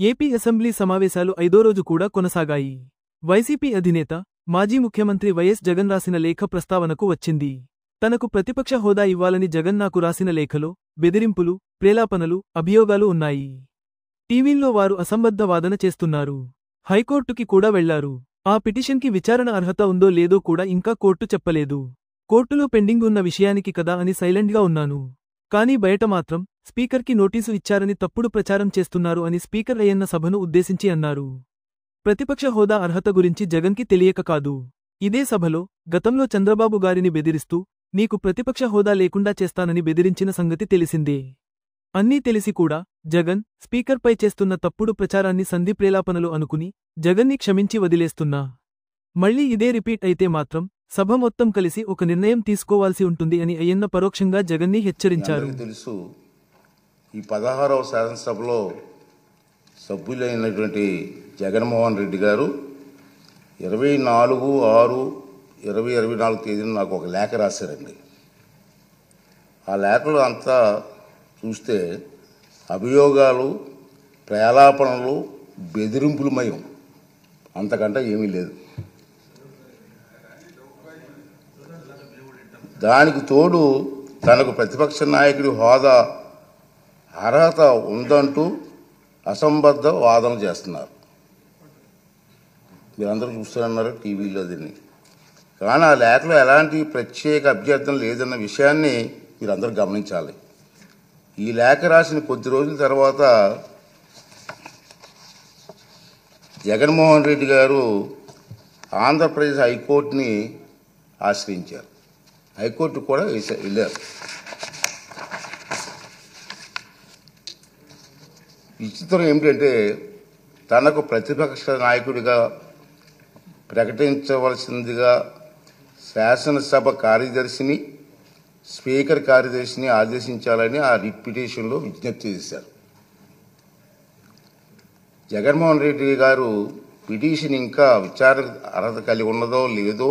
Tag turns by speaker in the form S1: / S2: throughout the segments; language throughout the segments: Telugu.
S1: ఏపీ అసెంబ్లీ సమావేశాలు 5వ రోజు కూడా కొనసాగాయి. వైసీపీ అధినేత, మాజీ ముఖ్యమంత్రి వైఎస్ జగన్ రాసిన లేఖ ప్రస్తావనకు వచ్చింది. తనకు ప్రతిపక్ష హోదా ఇవ్వాలని జగన్ నాకు రాసిన లేఖలో బెదిరింపులు, ప్రేలాపనలు, అభియోగాలు ఉన్నాయి. టీవీల్లో వారు అసంబద్ధ వాదన చేస్తున్నారు. హైకోర్టుకి కూడా వెళ్లారు. ఆ పిటిషన్కి విచారణ అర్హత ఉందో లేదో కూడా ఇంకా కోర్టు చెప్పలేదు. కోర్టులో పెండింగ్ ఉన్న విషయానికి కదా అని సైలెంట్గా ఉన్నాను. కానీ బయట మాత్రం స్పీకర్కి నోటీసు ఇచ్చారని తప్పుడు ప్రచారం చేస్తున్నారు అని స్పీకర్ అయ్యన్న సభను ఉద్దేశించి అన్నారు. ప్రతిపక్ష హోదా అర్హత గురించి జగన్కి తెలియక కాదు. ఇదే సభలో గతంలో చంద్రబాబు గారిని బెదిరిస్తూ నీకు ప్రతిపక్ష హోదా లేకుండా చేస్తానని బెదిరించిన సంగతి తెలిసిందే. అన్నీ తెలిసి కూడా జగన్ స్పీకర్పై చేస్తున్న తప్పుడు ప్రచారాన్ని సంధి ప్రేలాపనలు అనుకుని జగన్ని క్షమించి వదిలేస్తున్నా. మళ్లీ ఇదే రిపీట్ అయితే మాత్రం సభ మొత్తం కలిసి ఒక నిర్ణయం తీసుకోవాల్సి ఉంటుంది అని అయ్యన్న పరోక్షంగా జగన్ని హెచ్చరించారు.
S2: తెలుసు, ఈ 16వ శాసనసభలో సభ్యులైనటువంటి జగన్మోహన్ రెడ్డి గారు 24/6/2024 తేదీన నాకు ఒక లేఖ రాశారండి. ఆ లేఖలో అంతా చూస్తే అభియోగాలు, ప్రేలాపనలు, బెదిరింపులమయం, అంతకంటే ఏమీ లేదు. దానికి తోడు తనకు ప్రతిపక్ష నాయకుడి హోదా అర్హత ఉందంటూ అసంబద్ధ వాదన చేస్తున్నారు. మీరందరూ చూస్తున్నారు టీవీలో దీన్ని. కానీ ఆ లేఖలో ఎలాంటి ప్రత్యేక అభ్యర్థన లేదన్న విషయాన్ని మీరందరూ గమనించాలి. ఈ లేఖ రాసిన కొద్ది రోజుల తర్వాత జగన్మోహన్ రెడ్డి గారు ఆంధ్రప్రదేశ్ హైకోర్టుని ఆశ్రయించారు. హైకోర్టు కూడా వెళ్ళారు. విచిత్రం ఏమిటంటే తనకు ప్రతిపక్ష నాయకుడిగా ప్రకటించవలసిందిగా శాసనసభ కార్యదర్శిని, స్పీకర్ కార్యదర్శిని ఆదేశించాలని ఆ రిట్ పిటిషన్లో విజ్ఞప్తి చేశారు. జగన్మోహన్ రెడ్డి గారు పిటిషన్ ఇంకా విచారణ అర్హత కలిగి ఉన్నదో లేదో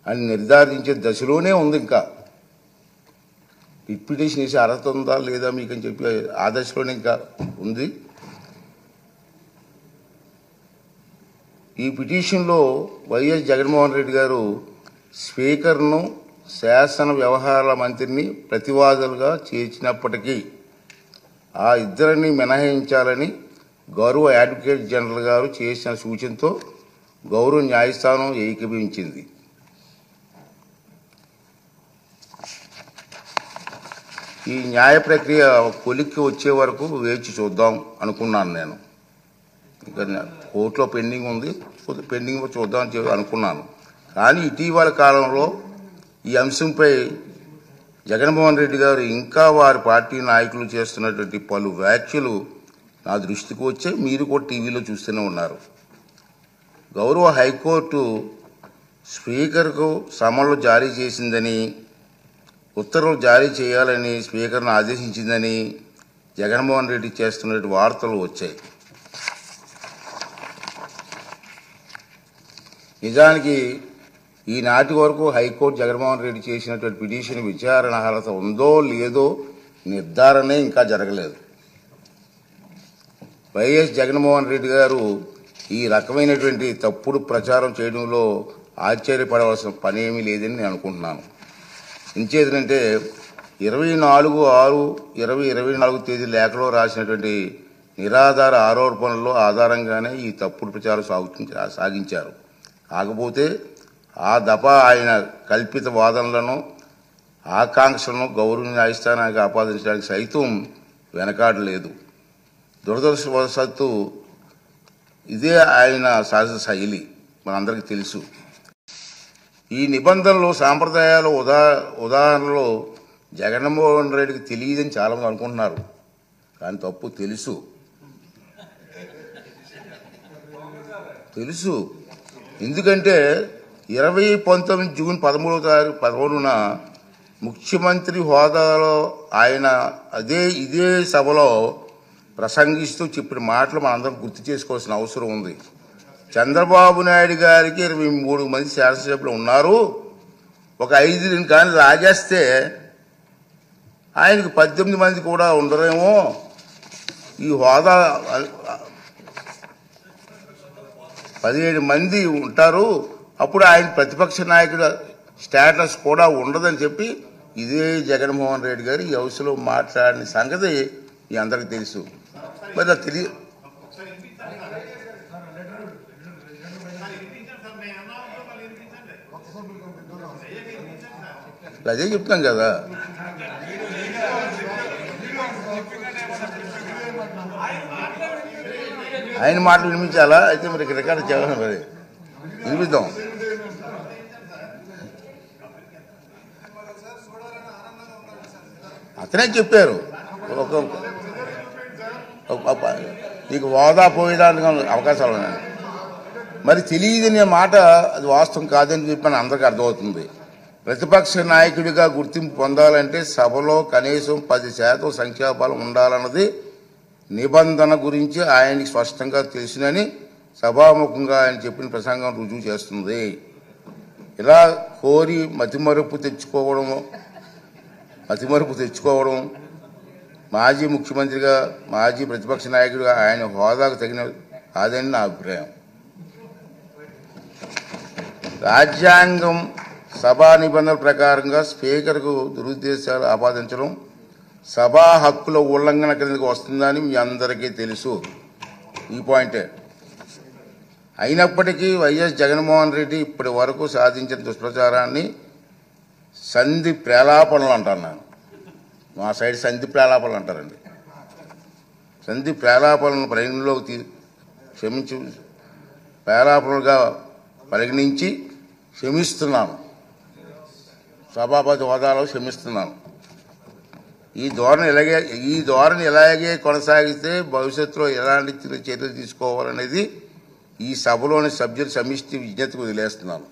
S2: అని నిర్ధారించే దశలోనే ఉంది. ఇంకా రిట్ పిటిషన్ వేసే అర్హత ఉందా లేదా మీకు అని చెప్పి ఆ దశలోనే ఇంకా ఉంది. ఈ పిటిషన్లో వైఎస్ జగన్మోహన్ రెడ్డి గారు స్పీకర్ను, శాసన వ్యవహారాల మంత్రిని ప్రతివాదులుగా చేర్చినప్పటికీ ఆ ఇద్దరిని మినహాయించాలని గౌరవ అడ్వకేట్ జనరల్ గారు చేసిన సూచనతో గౌరవ న్యాయస్థానం ఏకీభవించింది. ఈ న్యాయ ప్రక్రియ కొలిక్కి వచ్చే వరకు వేచి చూద్దాం అనుకున్నాను నేను. ఇంకా కోర్టులో పెండింగ్ ఉంది, పెండింగ్ చూద్దాం అని అనుకున్నాను. కానీ ఇటీవల కాలంలో ఈ అంశంపై జగన్మోహన్ రెడ్డి గారు ఇంకా వారి పార్టీ నాయకులు చేస్తున్నటువంటి పలు వ్యాఖ్యలు నా దృష్టికి వచ్చాయి. మీరు కూడా టీవీలో చూస్తూనే ఉన్నారు. గౌరవ హైకోర్టు స్పీకర్కు సమన్లు జారీ చేసిందని, ఉత్తర్వులు జారీ చేయాలని స్పీకర్ను ఆదేశించిందని జగన్మోహన్ రెడ్డి చేస్తున్న వార్తలు వచ్చాయి. నిజానికి ఈనాటి వరకు హైకోర్టు జగన్మోహన్ రెడ్డి చేసినటువంటి పిటిషన్ విచారణ అర్హత ఉందో లేదో నిర్ధారణే ఇంకా జరగలేదు. వైఎస్ జగన్మోహన్ రెడ్డి గారు ఈ రకమైనటువంటి తప్పుడు ప్రచారం చేయడంలో ఆశ్చర్యపడవలసిన పని ఏమీ లేదని నేను అనుకుంటున్నాను. ఇంచేదంటే 24/6/2024 తేదీ లేఖలో రాసినటువంటి నిరాధార ఆరోపణల్లో ఆధారంగానే ఈ తప్పుడు ప్రచారం సాగించారు. కాకపోతే ఆ దఫా ఆయన కల్పిత వాదనలను, ఆకాంక్షలను గౌరవ న్యాయస్థానానికి ఆపాదించడానికి సైతం వెనకాడలేదు. దురదృష్టవశాత్తు ఇదే ఆయన సహజ శైలి, మనందరికీ తెలుసు. ఈ నిబంధనలు, సాంప్రదాయాలు ఉదాహరణలో జగన్మోహన్ రెడ్డికి తెలియదని చాలామంది అనుకుంటున్నారు. కానీ తప్పు. తెలుసు. ఎందుకంటే 2019 జూన్ 13న ముఖ్యమంత్రి హోదాలో ఆయన ఇదే సభలో ప్రసంగిస్తూ చెప్పిన మాటలు మనందరం గుర్తు చేసుకోవాల్సిన అవసరం ఉంది. చంద్రబాబు నాయుడు గారికి 23 మంది శాసనసభ్యులు ఉన్నారు, ఒక 5 కానీ రాజేస్తే ఆయనకు 18 మంది కూడా ఉండరేమో, ఈ హోదా 17 మంది ఉంటారు, అప్పుడు ఆయన ప్రతిపక్ష నాయకుడు స్టేటస్ కూడా ఉండదని చెప్పి ఇదే జగన్మోహన్ రెడ్డి గారు ఈ హౌస్లో మాట్లాడిన సంగతి మీ అందరికీ తెలుసు. మరి అది తెలియ అదే చెప్తాం కదా. ఆయన మాటలు వినిపించాలా? అయితే మరి రికార్డు చేయాలి, మరి వినిపిద్దాం. అతనే చెప్పారు నీకు హోదా పోయేదానికి అవకాశాలు ఉన్నాయి. మరి తెలియదనే మాట అది వాస్తవం కాదని చెప్పని అందరికీ అర్థమవుతుంది. ప్రతిపక్ష నాయకుడిగా గుర్తింపు పొందాలంటే సభలో కనీసం 10% సంఖ్యాబలం ఉండాలన్నది నిబంధన గురించి ఆయనకి స్పష్టంగా తెలుసునని సభాముఖంగా ఆయన చెప్పిన ప్రసంగం రుజువు చేస్తుంది. ఇలా కోరి మతిమరుపు తెచ్చుకోవడం మాజీ ముఖ్యమంత్రిగా, మాజీ ప్రతిపక్ష నాయకుడిగా ఆయన హోదాకు తగిన కాదని నా అభిప్రాయం. రాజ్యాంగం సభా నిబంధనల ప్రకారంగా స్పీకర్కు దురుద్దేశాలు ఆపాదించడం సభా హక్కుల ఉల్లంఘన కిందకు వస్తుందని మీ అందరికీ తెలుసు. ఈ పాయింటే. అయినప్పటికీ వైఎస్ జగన్మోహన్ రెడ్డి ఇప్పటి వరకు సాధించిన దుష్ప్రచారాన్ని సంధి ప్రేలాపనలు అంటున్నాను. మా సైడ్ సంధి ప్రేలాపనలు అంటారండి. సంధి ప్రేలాపనలను పరిగణలోకి ప్రేలాపనలుగా పరిగణించి క్షమిస్తున్నాను. సభాపతి హోదాలో క్షమిస్తున్నాను. ఈ ధోరణి ఇలాగే కొనసాగితే భవిష్యత్తులో ఎలాంటి చర్యలు తీసుకోవాలనేది ఈ సభలోని సభ్యుల సమిష్టి విజ్ఞతకు వదిలేస్తున్నాను.